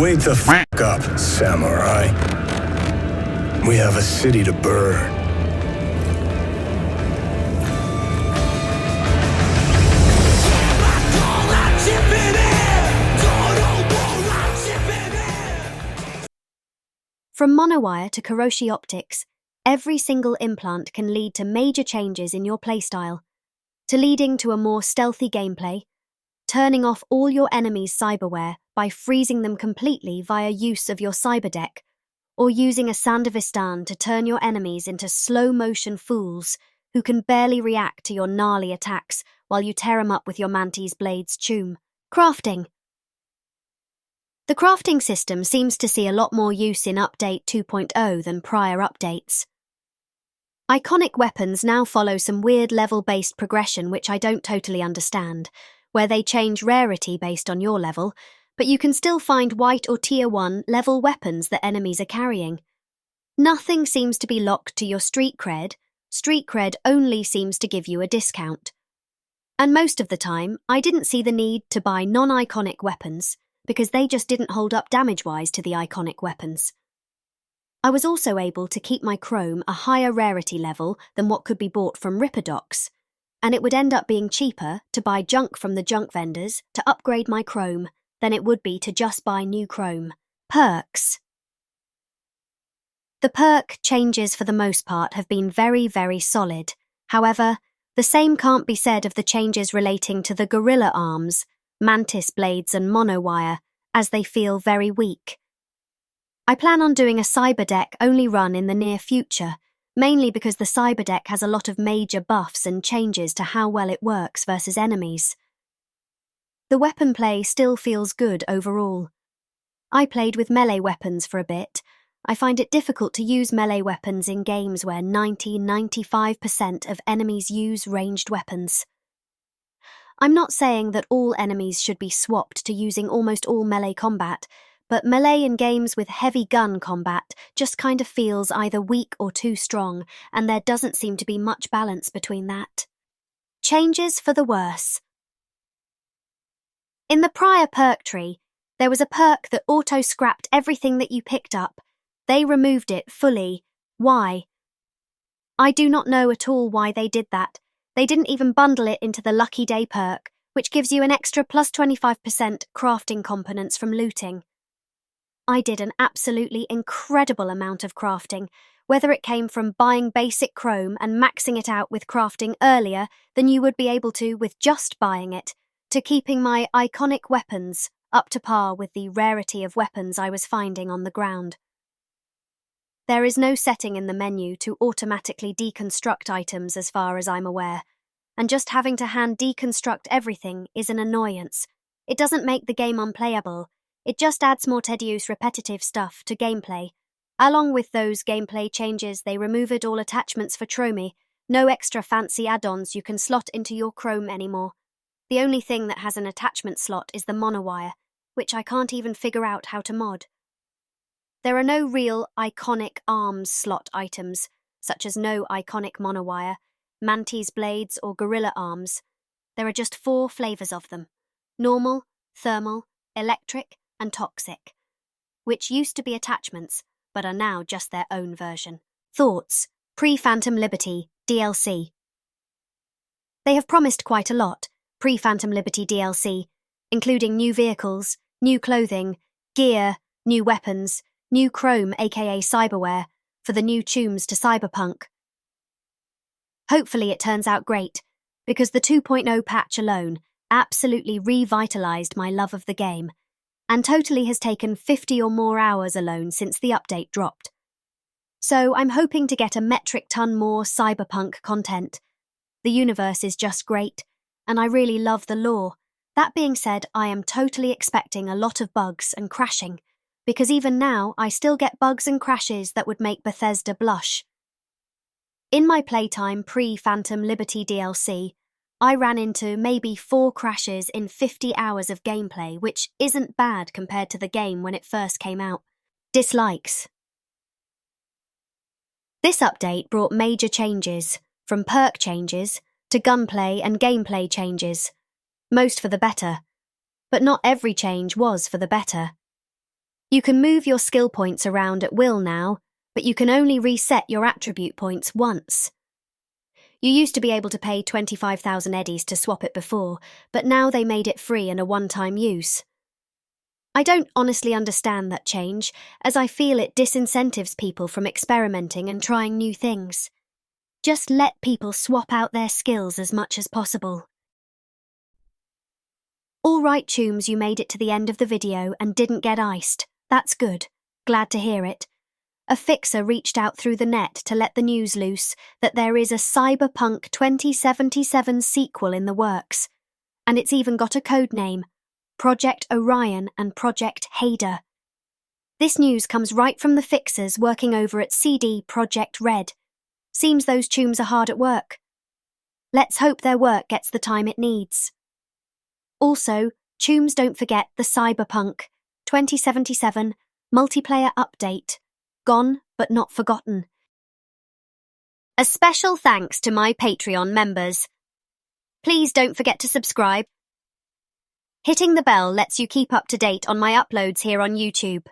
Wake the f*** up, samurai. We have a city to burn. From monowire to Kiroshi optics, every single implant can lead to major changes in your playstyle, to leading to a more stealthy gameplay, turning off all your enemies' cyberware by freezing them completely via use of your cyberdeck, or using a Sandevistan to turn your enemies into slow-motion fools who can barely react to your gnarly attacks while you tear them up with your Mantis Blade's tomb. Crafting. The crafting system seems to see a lot more use in Update 2.0 than prior updates. Iconic weapons now follow some weird level-based progression which I don't totally understand, where they change rarity based on your level, but you can still find white or tier 1 level weapons that enemies are carrying. Nothing seems to be locked to your street cred. Street cred only seems to give you a discount. And most of the time, I didn't see the need to buy non-iconic weapons, because they just didn't hold up damage-wise to the iconic weapons. I was also able to keep my chrome a higher rarity level than what could be bought from Ripper docks, and it would end up being cheaper to buy junk from the junk vendors to upgrade my chrome than it would be to just buy new chrome. Perks. The perk changes for the most part have been very, very solid. However, the same can't be said of the changes relating to the gorilla arms, mantis blades and monowire, as they feel very weak. I plan on doing a cyberdeck only run in the near future, mainly because the cyberdeck has a lot of major buffs and changes to how well it works versus enemies. The weapon play still feels good overall. I played with melee weapons for a bit. I find it difficult to use melee weapons in games where 90–95% of enemies use ranged weapons. I'm not saying that all enemies should be swapped to using almost all melee combat, but melee in games with heavy gun combat just kind of feels either weak or too strong, and there doesn't seem to be much balance between that. Changes for the worse. In the prior perk tree, there was a perk that auto-scrapped everything that you picked up. They removed it fully. Why? I do not know at all why they did that. They didn't even bundle it into the Lucky Day perk, which gives you an extra plus 25% crafting components from looting. I did an absolutely incredible amount of crafting, whether it came from buying basic chrome and maxing it out with crafting earlier than you would be able to with just buying it, to keeping my iconic weapons up to par with the rarity of weapons I was finding on the ground. There is no setting in the menu to automatically deconstruct items as far as I'm aware, and just having to hand deconstruct everything is an annoyance. It doesn't make the game unplayable, it just adds more tedious repetitive stuff to gameplay. Along with those gameplay changes, they removed all attachments for Tromi, no extra fancy add-ons you can slot into your Chrome anymore. The only thing that has an attachment slot is the monowire, which I can't even figure out how to mod. There are no real iconic arms slot items, such as no iconic monowire, mantis blades or gorilla arms. There are just 4 flavors of them: normal, thermal, electric and toxic, which used to be attachments, but are now just their own version. Thoughts. Pre-Phantom Liberty DLC. They have promised quite a lot, pre-Phantom Liberty DLC, including new vehicles, new clothing, gear, new weapons, new chrome aka cyberware, for the new tunes to Cyberpunk. Hopefully it turns out great, because the 2.0 patch alone absolutely revitalized my love of the game, and totally has taken 50 or more hours alone since the update dropped. So I'm hoping to get a metric ton more Cyberpunk content. The universe is just great, and I really love the lore. That being said, I am totally expecting a lot of bugs and crashing, because even now I still get bugs and crashes that would make Bethesda blush. In my playtime pre-Phantom Liberty DLC, I ran into maybe 4 crashes in 50 hours of gameplay, which isn't bad compared to the game when it first came out. Dislikes. This update brought major changes, from perk changes to gunplay and gameplay changes, most for the better, but not every change was for the better. You can move your skill points around at will now, but you can only reset your attribute points once. You used to be able to pay 25,000 eddies to swap it before, but now they made it free and a one-time use. I don't honestly understand that change, as I feel it disincentives people from experimenting and trying new things. Just let people swap out their skills as much as possible. All right, Chooms, you made it to the end of the video and didn't get iced. That's good. Glad to hear it. A fixer reached out through the net to let the news loose that there is a Cyberpunk 2077's sequel in the works, and it's even got a code name, Project Orion and Project Hader. This news comes right from the fixers working over at CD Projekt Red. Seems those Chooms are hard at work. Let's hope their work gets the time it needs. Also, Chooms, don't forget the Cyberpunk 2077 multiplayer update. Gone but not forgotten. A special thanks to my Patreon members. Please don't forget to subscribe. Hitting the bell lets you keep up to date on my uploads here on YouTube.